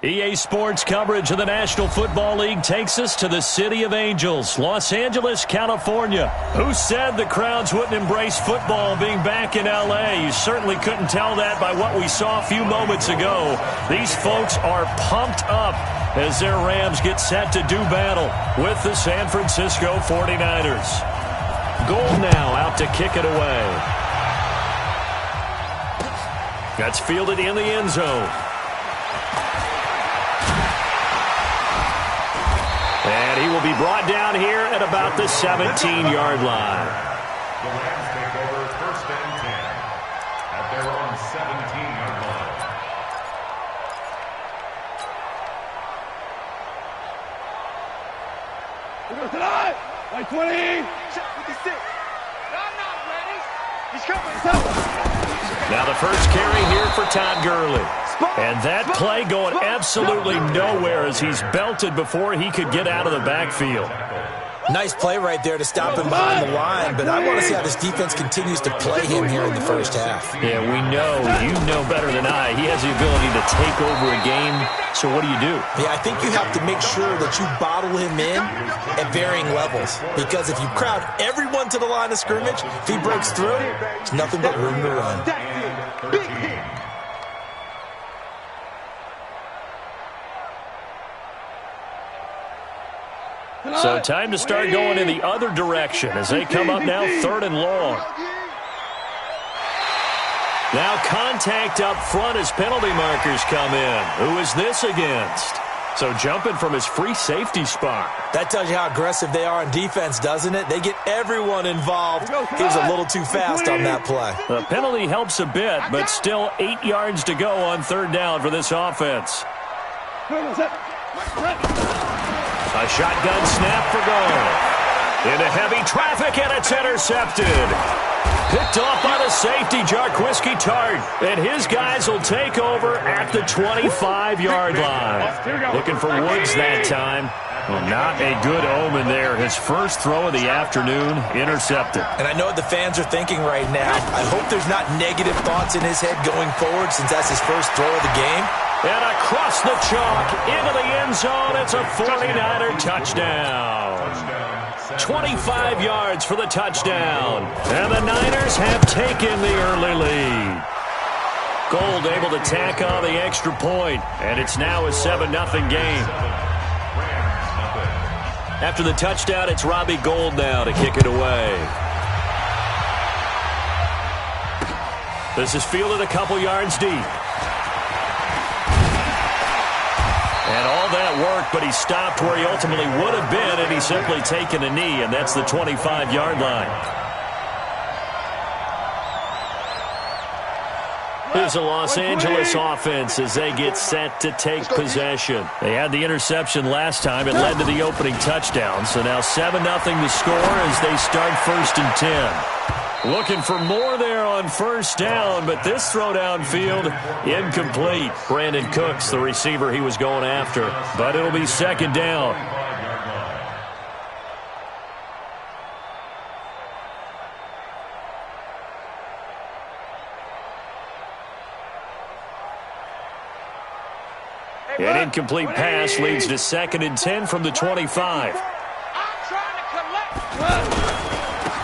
EA Sports coverage of the National Football League takes us to the City of Angels, Los Angeles, California. Who said the crowds wouldn't embrace football being back in L.A.? You certainly couldn't tell that by what we saw a few moments ago. These folks are pumped up as their Rams get set to do battle with the San Francisco 49ers. Gold now out to kick it away. That's fielded in the end zone. And he will be brought down here at about the 17-yard line. The Rams take over first and 10 at their own 17-yard line. We're going tonight. 20. I'm not ready. He's coming. Now the first carry here for Todd Gurley. And that play going absolutely nowhere as he's belted before he could get out of the backfield. Nice play right there to stop him behind the line, but I want to see how this defense continues to play him here in the first half. Yeah, we know, you know better than I, he has the ability to take over a game, so what do you do? Yeah, I think you have to make sure that you bottle him in at varying levels, because if you crowd everyone to the line of scrimmage, if he breaks through, there's nothing but room to run. So time to start going in the other direction as they come up now 3rd and long. Now contact up front as penalty markers come in. Who is this against? So jumping from his free safety spot. That tells you how aggressive they are on defense, doesn't it? They get everyone involved. He was a little too fast on that play. The penalty helps a bit, but still 8 yards to go on 3rd down for this offense. A shotgun snap for goal. Into heavy traffic, and it's intercepted. Picked off by the safety, Jarquiski Tart. And his guys will take over at the 25-yard line. Looking for Woods that time. Well, not a good omen there. His first throw of the afternoon, intercepted. And I know what the fans are thinking right now. I hope there's not negative thoughts in his head going forward since that's his first throw of the game. And across the chalk, into the end zone, it's a 49er touchdown. 25 yards for the touchdown. And the Niners have taken the early lead. Gold able to tack on the extra point, and it's now a 7-0 game. After the touchdown, it's Robbie Gould now to kick it away. This is fielded a couple yards deep. And all that work, but he stopped where he ultimately would have been, and he's simply taken a knee, and that's the 25-yard line. Here's a Los Angeles offense as they get set to take possession. They had the interception last time. It led to the opening touchdown. So now 7-0 the score as they start 1st and 10. Looking for more there on 1st down, but this throw downfield incomplete. Brandon Cooks, the receiver he was going after, but it'll be 2nd down. An incomplete pass leads to 2nd and 10 from the 25.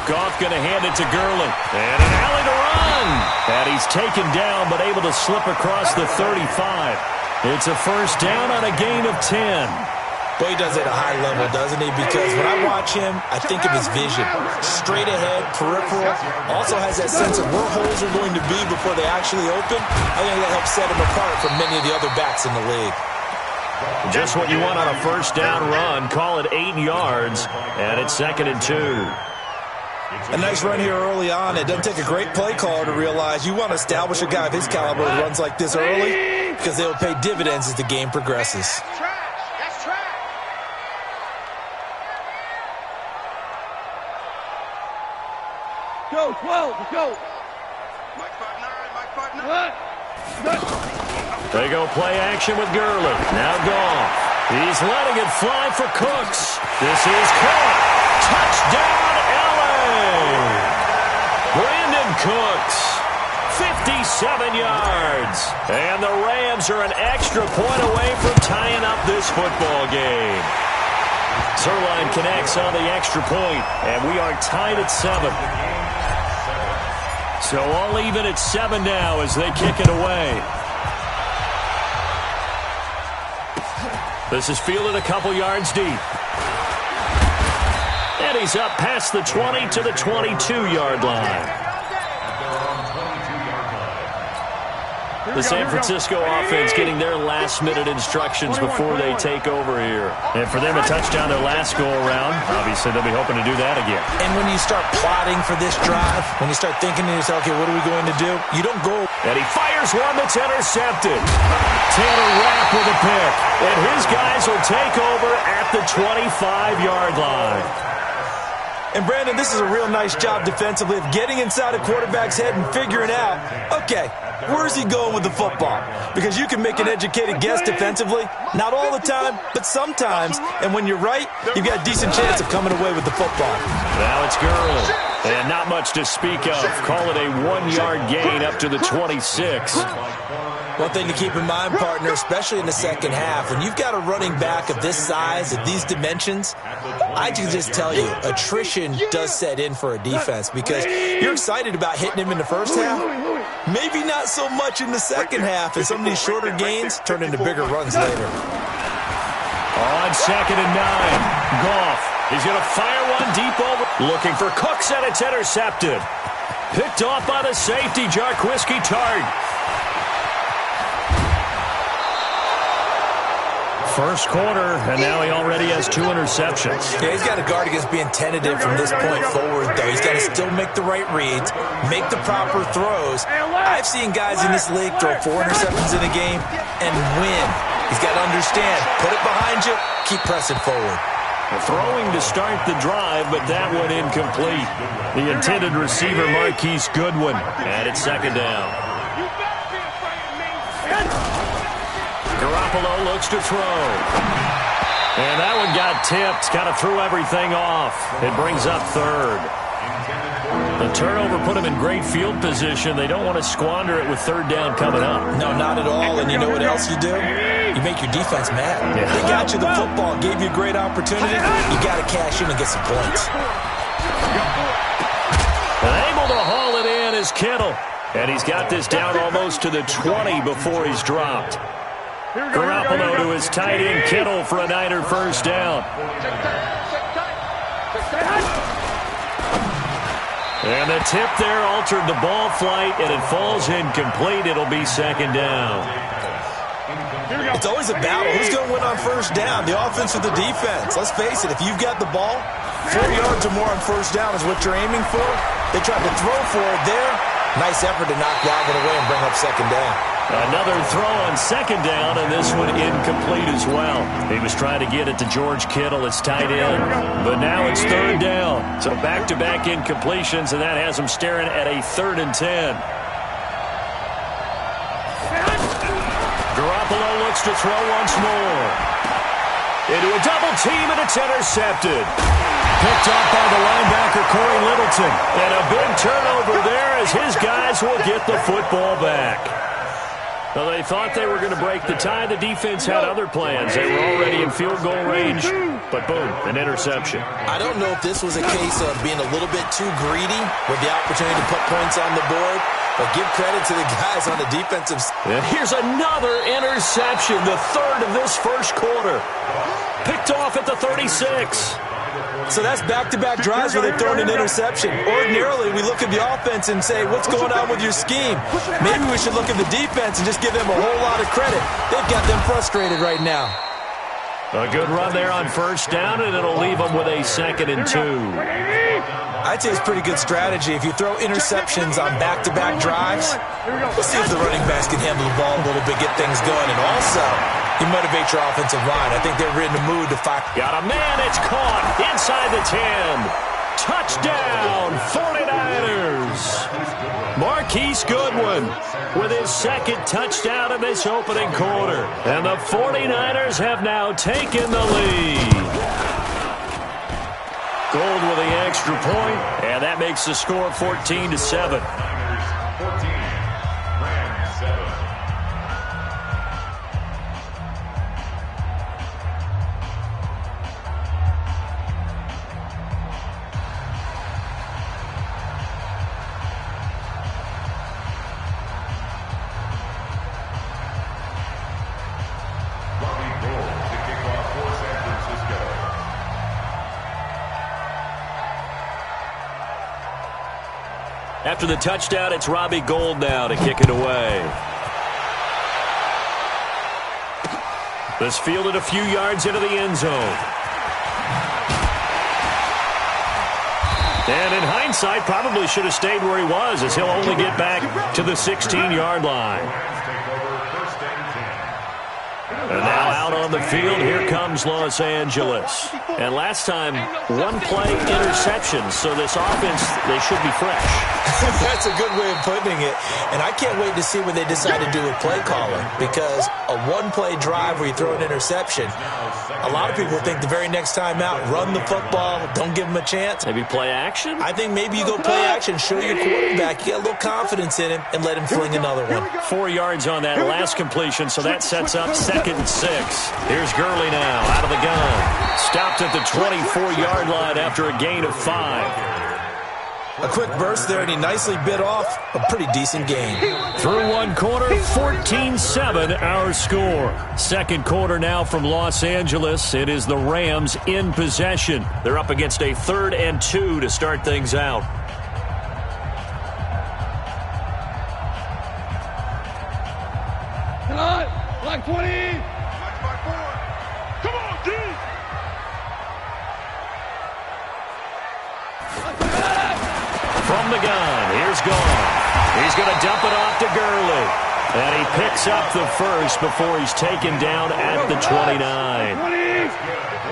Goff going to hand it to Gurley. And an alley to run. And he's taken down, but able to slip across the 35. It's a 1st down on a gain of 10. Boy, he does it at a high level, doesn't he? Because when I watch him, I think of his vision. Straight ahead, peripheral. Also has that sense of where holes are going to be before they actually open. I think that helps set him apart from many of the other backs in the league. Just what you want on a 1st down run. Call it 8 yards, and it's 2nd and 2. A nice run here early on. It doesn't take a great play caller to realize you want to establish a guy of his caliber who runs like this early because they will pay dividends as the game progresses. That's trash. Go, 12, go. Mike 5'9", Mike 5'9". They go play action with Gurley. Now Goff. He's letting it fly for Cooks. This is caught. Touchdown, L.A. Brandon Cooks. 57 yards. And the Rams are an extra point away from tying up this football game. Zerline connects on the extra point, and we are tied at 7. So all even at 7 now as they kick it away. This is fielded a couple yards deep. And he's up past the 20 to the 22-yard line. The San Francisco offense getting their last-minute instructions before they take over here. And for them to touchdown their last go-around, obviously they'll be hoping to do that again. And when you start plotting for this drive, when you start thinking to yourself, okay, what are we going to do? You don't go. And he fires one that's intercepted. Taylor Rapp with a pick. And his guys will take over at the 25-yard line. And, Brandon, this is a real nice job defensively of getting inside a quarterback's head and figuring out, okay, where's he going with the football? Because you can make an educated guess defensively. Not all the time, but sometimes. And when you're right, you've got a decent chance of coming away with the football. Now it's Gurley. And not much to speak of. Call it a 1-yard gain up to the 26. One thing to keep in mind, partner, especially in the second half, when you've got a running back of this size, of these dimensions, I can just tell you, attrition does set in for a defense because you're excited about hitting him in the first half. Maybe not so much in the second half, and some of these shorter gains turn into bigger runs later. On 2nd and 9, Goff. He's going to fire one deep over. Looking for Cooks, and it's intercepted. Picked off by the safety, Jarquiski Tart. First quarter, and now he already has 2 interceptions. Yeah, he's got to guard against being tentative from this point forward, though. He's got to still make the right reads, make the proper throws. I've seen guys in this league throw 4 interceptions in a game and win. He's got to understand, put it behind you, keep pressing forward. Throwing to start the drive, but that one incomplete. The intended receiver, Marquise Goodwin, and it's 2nd down. Garoppolo looks to throw. And that one got tipped. Kind of threw everything off. It brings up 3rd. The turnover put him in great field position. They don't want to squander it with 3rd down coming up. No, not at all. And you know what else you do? You make your defense mad. Yeah. They got you the football, gave you a great opportunity. You got to cash in and get some points. And able to haul it in is Kittle. And he's got this down almost to the 20 before he's dropped. Garoppolo to his tight end Kittle for a Niner first down. And the tip there altered the ball flight, and it falls incomplete. It'll be 2nd down. It's always a battle. Who's going to win on first down, the offense or the defense? Let's face it, if you've got the ball, 4 yards or more on first down is what you're aiming for. They tried to throw for it there. Nice effort to knock Galvin away and bring up 2nd down. Another throw on 2nd down, and this one incomplete as well. He was trying to get it to George Kittle, his tight end, but now it's 3rd down. So back-to-back incompletions, and that has him staring at a 3rd and 10. Garoppolo looks to throw once more. Into a double team, and it's intercepted. Picked up by the linebacker, Corey Littleton. And a big turnover there as his guys will get the football back. Well, they thought they were going to break the tie. The defense had other plans. They were already in field goal range, but boom, an interception. I don't know if this was a case of being a little bit too greedy with the opportunity to put points on the board, but give credit to the guys on the defensive side. And here's another interception, the 3rd of this first quarter. Picked off at the 36. So that's back-to-back drives where they've thrown an interception. Ordinarily, we look at the offense and say, what's going on with your scheme? Maybe we should look at the defense and just give them a whole lot of credit. They've got them frustrated right now. A good run there on first down, and it'll leave them with a 2nd and 2. I'd say it's pretty good strategy. If you throw interceptions on back-to-back drives, we'll see if the running backs can handle the ball a little bit, get things going. And also, you motivate your offensive line. I think they're in the mood to fight. Got a man, it's caught inside the 10. Touchdown, 49ers. Marquise Goodwin with his 2nd touchdown in this opening quarter. And the 49ers have now taken the lead. Gold with the extra point, and that makes the score 14-7. After the touchdown, it's Robbie Gould now to kick it away. This fielded a few yards into the end zone. And in hindsight, probably should have stayed where he was, as he'll only get back to the 16-yard line. And now out on the field, here comes Los Angeles. And last time, one-play interception, so this offense, they should be fresh. That's a good way of putting it. And I can't wait to see what they decide to do with play calling, because a one-play drive where you throw an interception, a lot of people think the very next time out, run the football, don't give them a chance. Maybe play action? I think maybe you go play action, show your quarterback, you get a little confidence in him, and let him fling another one. 4 yards on that last completion, so that sets up 2nd and 6. Here's Gurley now, out of the gun. Stopped at the 24-yard line after a gain of 5. A quick burst there, and he nicely bit off a pretty decent game. Through one quarter, 14-7 our score. Second quarter now from Los Angeles. It is the Rams in possession. They're up against a 3rd and 2 to start things out. Black 20. Come on, D. From the gun, here's Gone. He's going to dump it off to Gurley. And he picks up the first before he's taken down at the 29.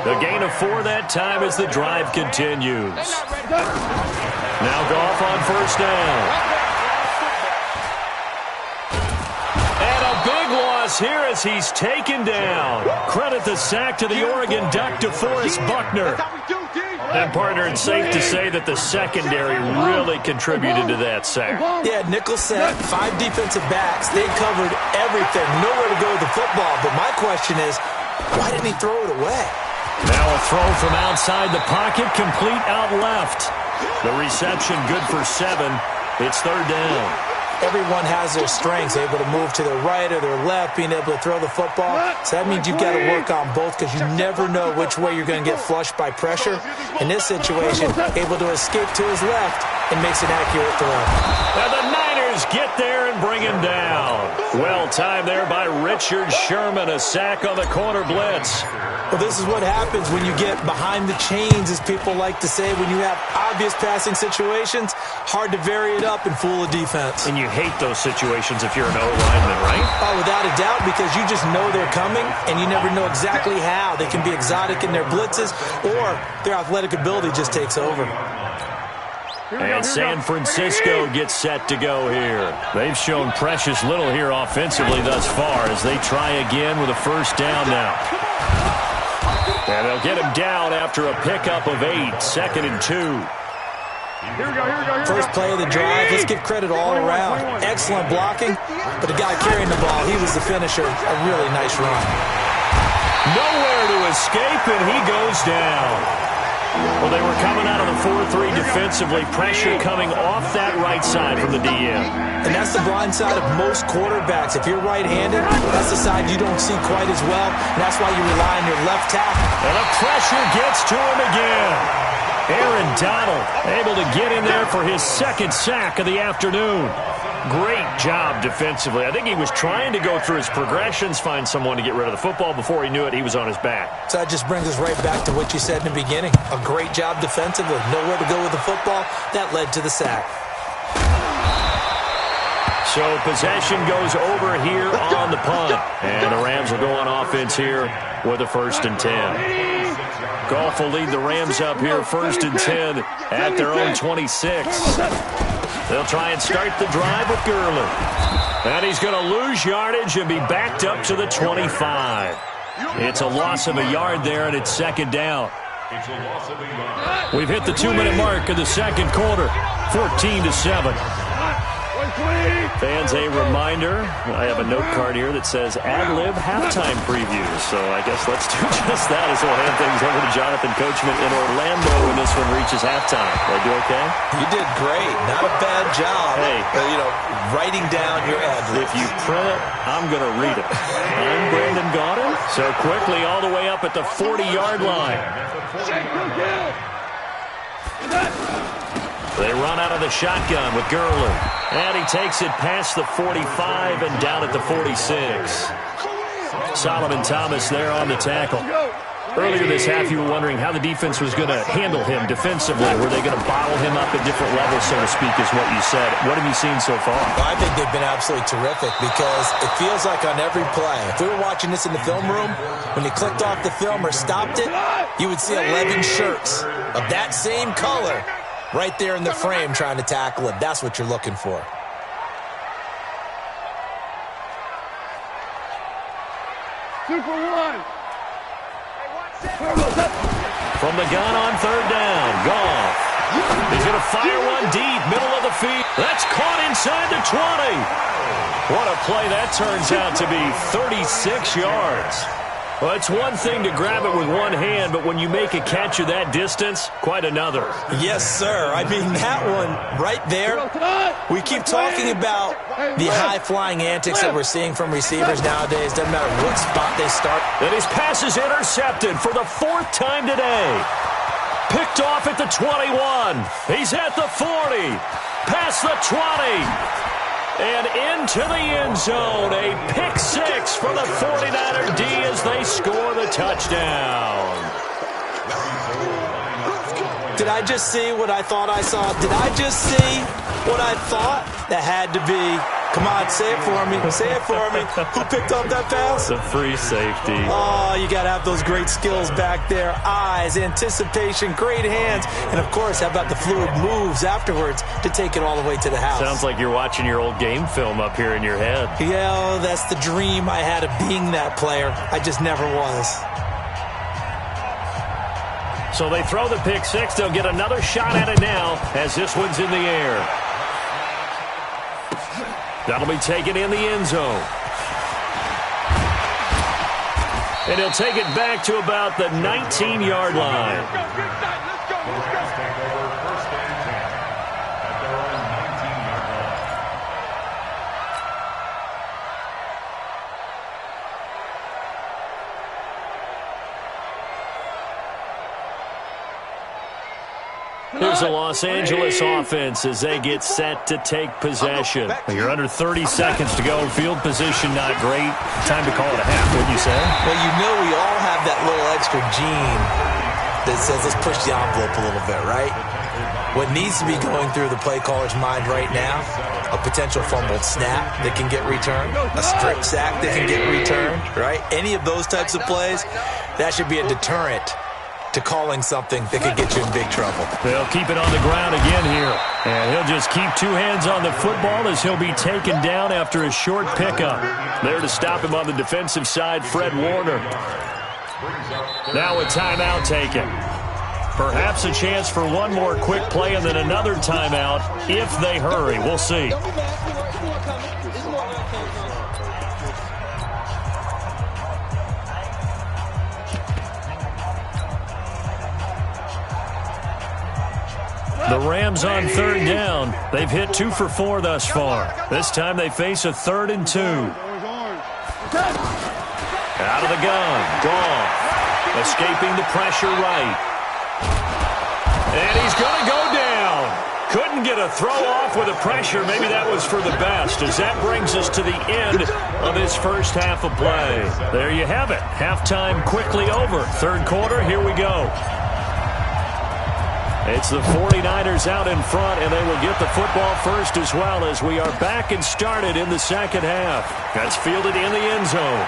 The gain of 4 that time as the drive continues. Now Goff on first down. And a big loss here as he's taken down. Credit the sack to the Oregon Duck, DeForest Buckner. And, partner, it's safe to say that the secondary really contributed to that sack. Yeah, nickel set, 5 defensive backs. They covered everything. Nowhere to go with the football. But my question is, why didn't he throw it away? Now a throw from outside the pocket, complete out left. The reception good for 7. It's 3rd down. Everyone has their strengths, able to move to their right or their left, being able to throw the football. So that means you've got to work on both, because you never know which way you're going to get flushed by pressure. In this situation, able to escape to his left and makes an accurate throw. And the Niners get there and bring him down. Well timed there by Richard Sherman, a sack on the corner blitz. Well, this is what happens when you get behind the chains, as people like to say. When you have obvious passing situations, hard to vary it up and fool a defense. And you hate those situations if you're an O-lineman, right? Oh, without a doubt, because you just know they're coming, and you never know exactly how. They can be exotic in their blitzes, or their athletic ability just takes over. And San Francisco gets set to go here. They've shown precious little here offensively thus far as they try again with a first down now. And they'll get him down after a pickup of 8, 2nd and 2. Here we go. First play of the drive, let's give credit all around. Excellent blocking, but the guy carrying the ball, he was the finisher. A really nice run. Nowhere to escape, and he goes down. Well, they were coming out of the 4-3 defensively. Pressure coming off that right side from the DM. And that's the blind side of most quarterbacks. If you're right-handed, that's the side you don't see quite as well. And that's why you rely on your left tackle. And the pressure gets to him again. Aaron Donald able to get in there for his 2nd sack of the afternoon. Great job defensively. I think he was trying to go through his progressions, find someone to get rid of the football. Before he knew it, he was on his back. So that just brings us right back to what you said in the beginning. A great job defensively. Nowhere to go with the football. That led to the sack. So possession goes over here on the punt. And the Rams will go on offense here with a 1st and 10. Goff will lead the Rams up here 1st and 10 at their own 26. They'll try and start the drive with Gurley. And he's going to lose yardage and be backed up to the 25. It's a loss of a yard there, and it's 2nd down. We've hit the 2-minute mark of the second quarter, 14-7. Fans, a reminder, I have a note card here that says ad-lib halftime previews. So I guess let's do just that as we'll hand things over to Jonathan Coachman in Orlando when this one reaches halftime. Did I do okay? You did great. Not a bad job. Hey. Writing down your ad-lib. If you print it, I'm going to read it. I'm Brandon Gaudin. So quickly all the way up at the 40-yard line. They run out of the shotgun with Gurley. And he takes it past the 45 and down at the 46. Solomon Thomas there on the tackle. Earlier this half, you were wondering how the defense was going to handle him defensively. Were they going to bottle him up at different levels, so to speak, is what you said. What have you seen so far? Well, I think they've been absolutely terrific because it feels like on every play, if we were watching this in the film room, when you clicked off the film or stopped it, you would see 11 shirts of that same color right there in the frame trying to tackle him. That's what you're looking for. Super one. From the gun on third down, Goff. He's going to fire one deep, middle of the field. That's caught inside the 20. What a play that turns out to be, 36 yards. Well, it's one thing to grab it with one hand, but when you make a catch of that distance, quite another. Yes, sir. I mean, that one right there, we keep talking about the high-flying antics that we're seeing from receivers nowadays. Doesn't matter what spot they start. And his pass is intercepted for the 4th time today. Picked off at the 21. He's at the 40. Past the 20. And into the end zone, a pick 6 for the 49er D as they score the touchdown. Did I just see what I thought I saw? Did I just see what I thought? That had to be. Come on, say it for me. Say it for me. Who picked up that pass? The free safety. Oh, you got to have those great skills back there. Eyes, anticipation, great hands. And, of course, how about the fluid moves afterwards to take it all the way to the house? Sounds like you're watching your old game film up here in your head. Yeah, that's the dream I had of being that player. I just never was. So they throw the pick 6. They'll get another shot at it now as this one's in the air. That'll be taken in the end zone. And he'll take it back to about the 19-yard line. Let's take over first and 10 at their own 19-yard line. Here's the Los Angeles offense as they get set to take possession. You're under 30 seconds to go. Field position not great. Time to call it a half, wouldn't you say? Well, you know we all have that little extra gene that says let's push the envelope a little bit, right? What needs to be going through the play caller's mind right now, a potential fumbled snap that can get returned, a strip sack that can get returned, right? Any of those types of plays, that should be a deterrent to calling something that could get you in big trouble. They'll keep it on the ground again here. And he'll just keep 2 hands on the football as he'll be taken down after a short pickup. There to stop him on the defensive side, Fred Warner. Now a timeout taken. Perhaps a chance for one more quick play and then another timeout if they hurry. We'll see. The Rams on third down. They've hit 2 for 4 thus far. This time they face a 3rd and 2. Out of the gun. Goff. Escaping the pressure right. And he's going to go down. Couldn't get a throw off with the pressure. Maybe that was for the best, as that brings us to the end of this first half of play. There you have it. Halftime quickly over. Third quarter, here we go. It's the 49ers out in front, and they will get the football first as well as we are back and started in the second half. That's fielded in the end zone.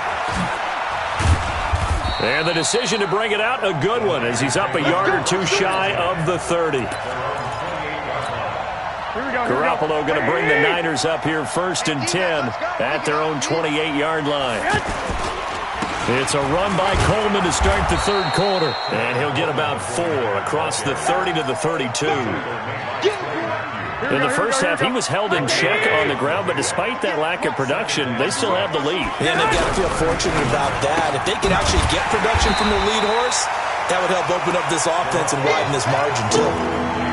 And the decision to bring it out, a good one, as he's up a yard or 2 shy of the 30. Garoppolo going to bring the Niners up here 1st and 10 at their own 28-yard line. It's a run by Coleman to start the third quarter. And he'll get about 4 across the 30 to the 32. In the first half, he was held in check on the ground, but despite that lack of production, they still have the lead. Yeah, and they've got to feel fortunate about that. If they can actually get production from the lead horse, that would help open up this offense and widen this margin too.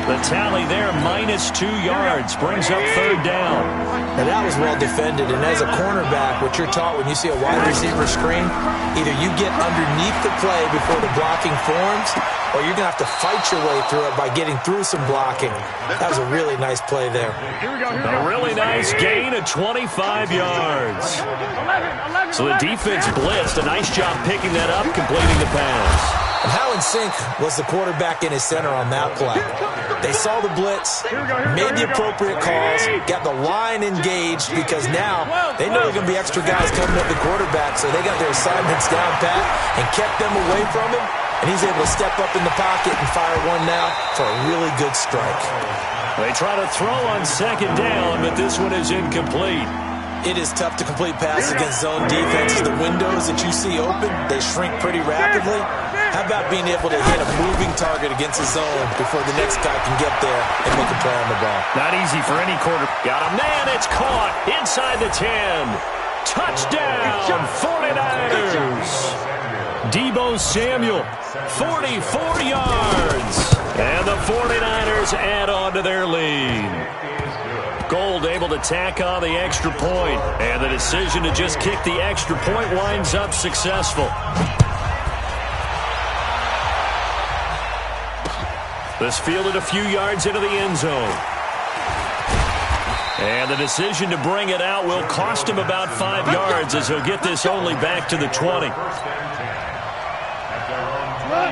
The tally there, -2 yards, brings up 3rd down. Now that was well defended, and as a cornerback, what you're taught when you see a wide receiver screen, either you get underneath the play before the blocking forms, or you're going to have to fight your way through it by getting through some blocking. That was a really nice play there. A really nice gain of 25 yards. So the defense blitzed. A nice job picking that up, completing the pass. And how in sync was the quarterback in his center on that play? They saw the blitz, made the appropriate calls, got the line engaged because now they know there are going to be extra guys coming at the quarterback, so they got their assignments down pat and kept them away from him, and he's able to step up in the pocket and fire one now for a really good strike. They try to throw on 2nd down, but this one is incomplete. It is tough to complete passes against zone defenses. The windows that you see open, they shrink pretty rapidly. How about being able to hit a moving target against a zone before the next guy can get there and make a play on the ball? Not easy for any quarter. Got a man, it's caught inside the 10. Touchdown, 49ers. Deebo Samuel, 44 yards. And the 49ers add on to their lead. Gold able to tack on the extra point, and the decision to just kick the extra point winds up successful. This fielded a few yards into the end zone. And the decision to bring it out will cost him about 5 yards as he'll get this only back to the 20.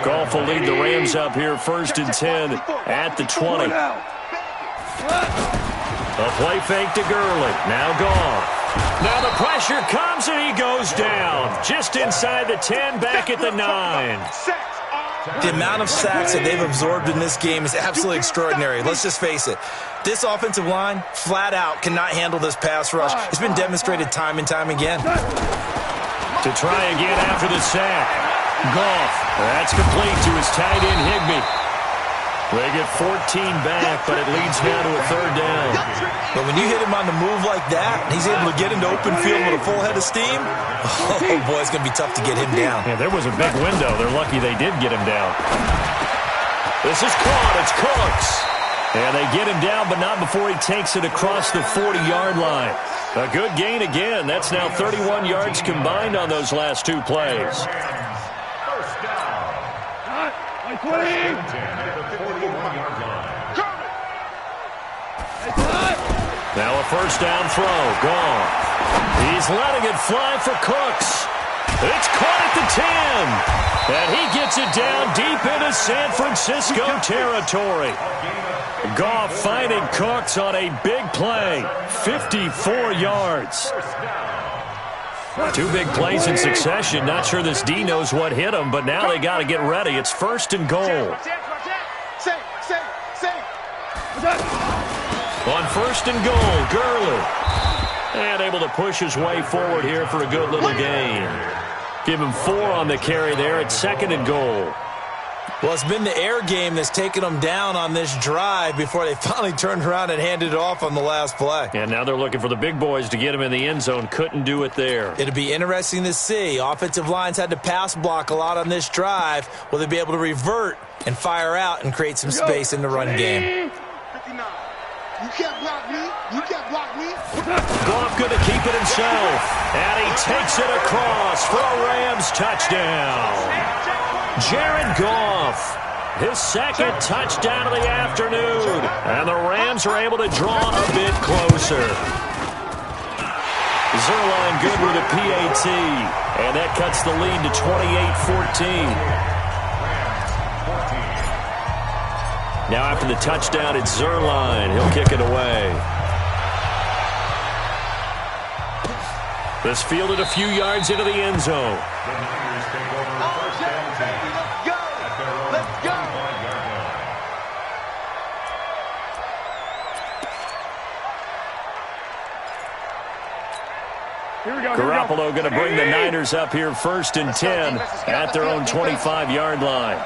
Goff will lead the Rams up here 1st and 10 at the 20. A play fake to Gurley. Now Goff. Now the pressure comes and he goes down. Just inside the 10, back at the 9. The amount of sacks that they've absorbed in this game is absolutely extraordinary. Let's just face it. This offensive line, flat out, cannot handle this pass rush. It's been demonstrated time and time again. To try again after the sack. Goff. That's complete to his tight end, Higbee. They get 14 back, but it leads now to a 3rd down. But when you hit him on the move like that, and he's able to get into open field with a full head of steam, oh boy, it's going to be tough to get him down. Yeah, there was a big window. They're lucky they did get him down. This is caught. It's Cooks. And they get him down, but not before he takes it across the 40-yard line. A good gain again. That's now 31 yards combined on those last 2 plays. Now a 1st down throw. Gone. He's letting it fly for Cooks. It's caught at the 10. And he gets it down deep into San Francisco territory. Goff finding Cooks on a big play. 54 yards. 2 big plays in succession. Not sure this D knows what hit him, but now they got to get ready. It's 1st and goal. On 1st and goal, Gurley. And able to push his way forward here for a good little gain. Give him 4 on the carry there at 2nd and goal. Well, it's been the air game that's taken them down on this drive before they finally turned around and handed it off on the last play. And now they're looking for the big boys to get him in the end zone. Couldn't do it there. It'll be interesting to see. Offensive lines had to pass block a lot on this drive. Will they be able to revert and fire out and create some space in the run game? 59. You can't block me. You can't block me. Goff going to keep it himself. And he takes it across for a Rams touchdown. Jared Goff, his 2nd touchdown of the afternoon. And the Rams are able to draw a bit closer. Zerline good with a PAT. And that cuts the lead to 28-14. Now after the touchdown, it's Zerline. He'll kick it away. This fielded a few yards into the end zone. Garoppolo going to bring the Niners up here 1st and 10 at their own 25-yard line.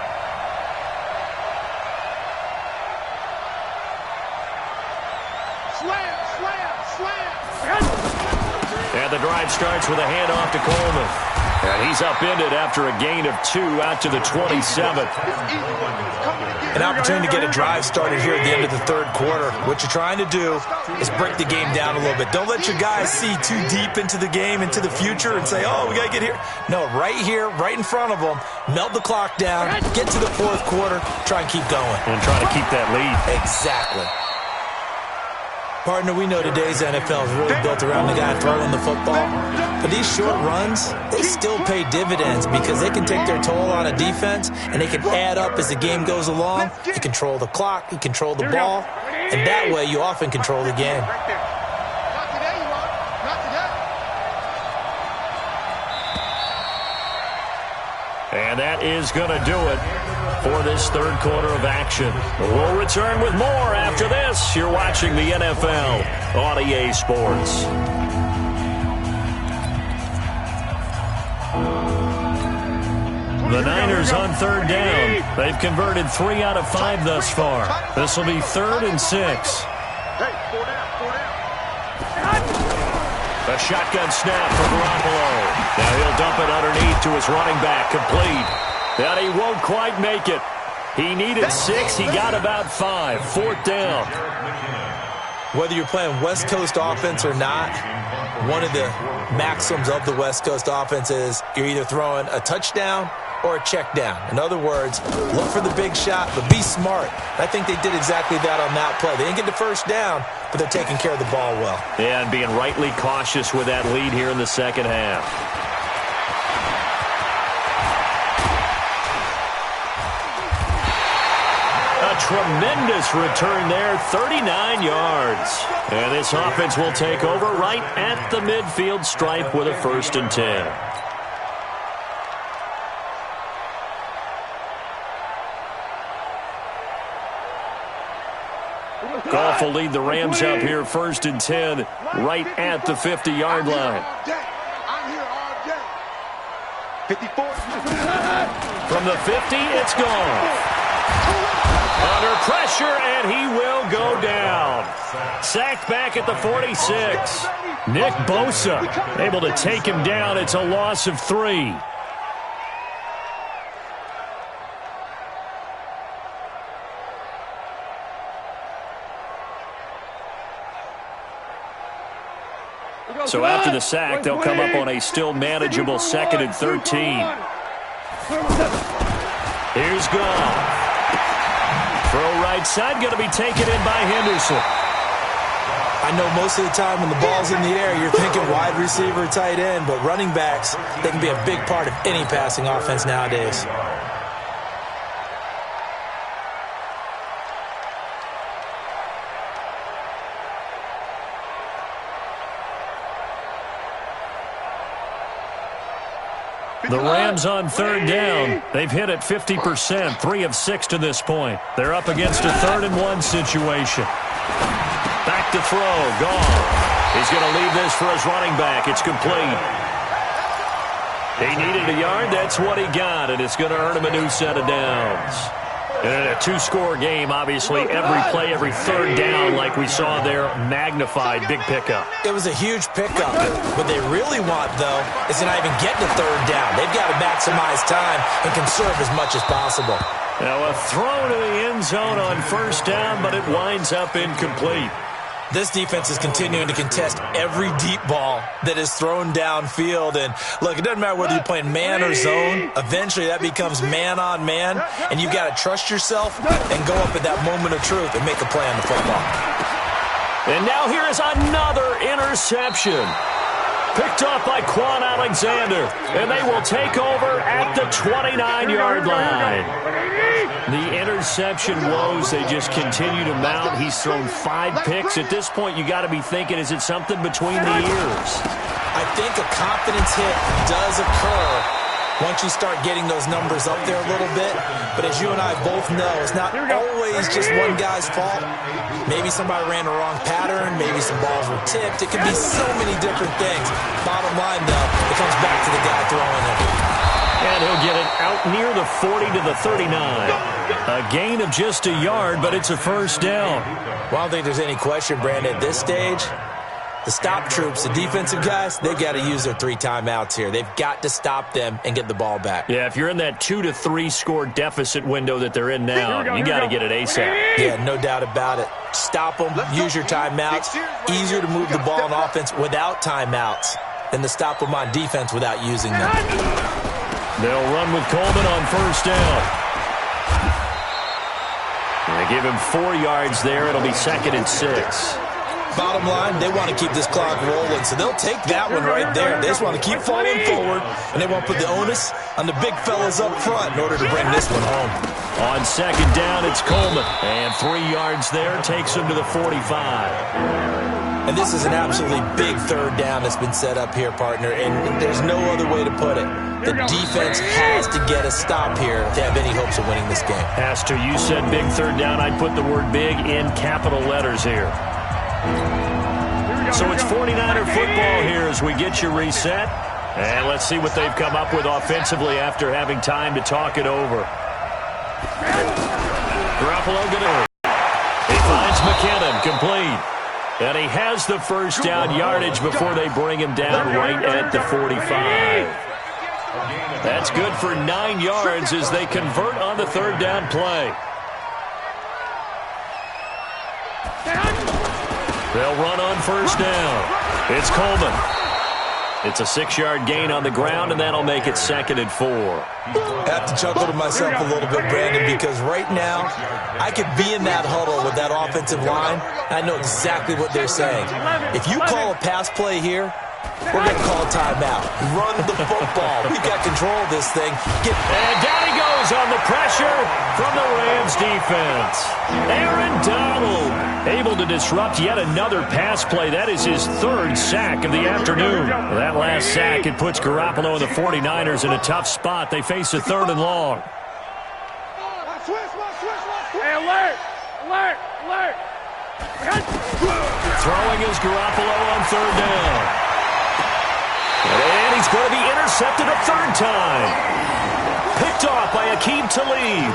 And the drive starts with a handoff to Coleman. And he's upended after a gain of 2 out to the 27. An opportunity to get a drive started here at the end of the third quarter. What you're trying to do is break the game down a little bit. Don't let your guys see too deep into the game, into the future, and say, oh, we got to get here. No, right here, right in front of them, melt the clock down, get to the fourth quarter, try and keep going. And try to keep that lead. Exactly. Partner, we know today's NFL is really built around the guy throwing the football. But these short runs, they still pay dividends because they can take their toll on a defense, and they can add up as the game goes along. You control the clock, you control the ball, and that way you often control the game. And that is going to do it for this third quarter of action. We'll return with more after this. You're watching the NFL on EA Sports. The Niners on third down. They've converted 3 out of 5 thus far. This will be 3rd and 6. A shotgun snap for Garoppolo. Now he'll dump it underneath to his running back, complete. And he won't quite make it. He needed 6. He got about 5. 4th down. Whether you're playing West Coast offense or not, one of the maxims of the West Coast offense is you're either throwing a touchdown or a check down. In other words, look for the big shot, but be smart. I think they did exactly that on that play. They didn't get the first down, but they're taking care of the ball well. Yeah, and being rightly cautious with that lead here in the second half. A tremendous return there, 39 yards. And this offense will take over right at the midfield stripe with a 1st and 10. Goff will lead the Rams up here, 1st and 10, right at the 50-yard line. From the 50, it's Goff. Under pressure, and he will go down. Sacked back at the 46. Nick Bosa able to take him down. It's a loss of 3. So after the sack, they'll come up on a still manageable 2nd and 13. Here's Goff. Throw right side, going to be taken in by Henderson. I know most of the time when the ball's in the air, you're thinking wide receiver, tight end, but running backs, they can be a big part of any passing offense nowadays. The Rams on 3rd down. They've hit it 50%, 3 of 6 to this point. They're up against a 3rd and 1 situation. Back to throw, Goff. He's going to leave this for his running back. It's complete. He needed a yard. That's what he got, and it's going to earn him a new set of downs. And in a 2-score game, obviously, every play, every 3rd down, like we saw there, magnified, big pickup. It was a huge pickup. What they really want, though, is to not even get to 3rd down. They've got to maximize time and conserve as much as possible. Now a throw to the end zone on 1st down, but it winds up incomplete. This defense is continuing to contest every deep ball that is thrown downfield. And, look, it doesn't matter whether you're playing man or zone. Eventually, that becomes man-on-man, and you've got to trust yourself and go up at that moment of truth and make a play on the football. And now here is another interception. Picked up by Quan Alexander, and they will take over at the 29-yard line. The interception woes, they just continue to mount. He's thrown 5 picks. At this point, you got to be thinking, is it something between the ears? I think a confidence hit does occur once you start getting those numbers up there a little bit. But as you and I both know, it's not always just one guy's fault. Maybe somebody ran the wrong pattern. Maybe some balls were tipped. It can be so many different things. Bottom line, though, it comes back to the guy throwing it. And he'll get it out near the 40 to the 39. A gain of just a yard, but it's a 1st down. Well, I don't think there's any question, Brandon, at this stage, The stop troops, the defensive guys, they've got to use their 3 timeouts here. They've got to stop them and get the ball back. Yeah, if you're in that 2 to 3 score deficit window that they're in now, you got to get it ASAP. Yeah, no doubt about it. Stop them, use your timeouts. Easier to move the ball on offense without timeouts than to stop them on defense without using them. They'll run with Coleman on first down. They give him 4 yards there. It'll be 2nd and 6. Bottom line, they want to keep this clock rolling, so they'll take that one right there. They just want to keep falling forward, and they want to put the onus on the big fellas up front in order to bring this one home. On 2nd down, it's Coleman. And 3 yards there takes him to the 45. And this is an absolutely big 3rd down that's been set up here, partner, and there's no other way to put it. The defense has to get a stop here to have any hopes of winning this game. Has to. You said big 3rd down. I'd put the word big in capital letters here. So it's 49er football here as we get you reset. And let's see what they've come up with offensively after having time to talk it over. Garoppolo going to. He finds McKinnon, complete. And he has the first down yardage before they bring him down right at the 45. That's good for 9 yards as they convert on the 3rd down play. They'll run on first down. It's Coleman. It's a 6-yard gain on the ground, and that'll make it 2nd and 4. I have to chuckle to myself a little bit, Brandon, because right now I could be in that huddle with that offensive line, and I know exactly what they're saying. If you call a pass play here, we're going to call a timeout. Run the football. We've got control of this thing. And down he goes on the pressure from the Rams defense. Aaron Donald able to disrupt yet another pass play. That is his 3rd sack of the afternoon. That last sack, it puts Garoppolo and the 49ers in a tough spot. They face a 3rd and long. Hey, alert! Alert! Alert! Throwing is Garoppolo on 3rd down. And he's going to be intercepted a 3rd time. Picked off by Aqib Talib.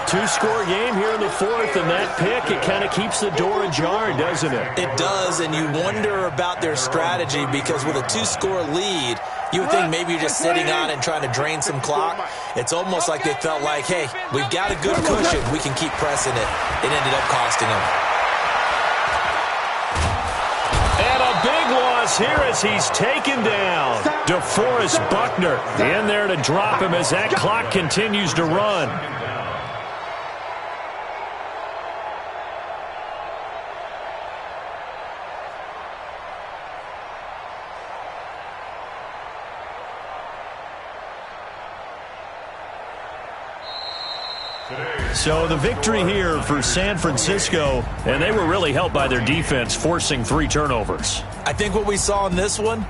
2-score game here in the 4th, and that pick, it kind of keeps the door ajar, doesn't it? It does, and you wonder about their strategy because with a 2-score lead, you would think maybe you're just sitting on it and trying to drain some clock. It's almost like they felt like, hey, we've got a good cushion. We can keep pressing it. It ended up costing them. And a big loss here as he's taken down. DeForest Buckner in there to drop him as that clock continues to run. So the victory here for San Francisco, and they were really helped by their defense forcing 3 turnovers. I think what we saw in this one,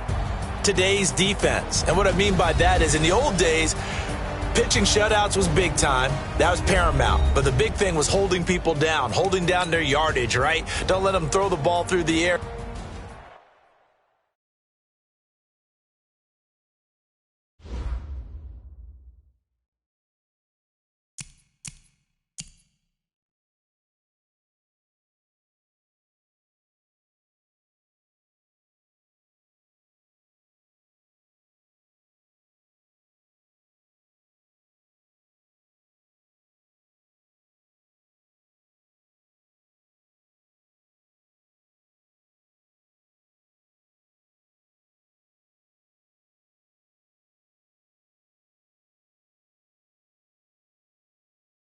today's defense. And what I mean by that is in the old days, pitching shutouts was big time. That was paramount. But the big thing was holding people down, holding down their yardage, right? Don't let them throw the ball through the air.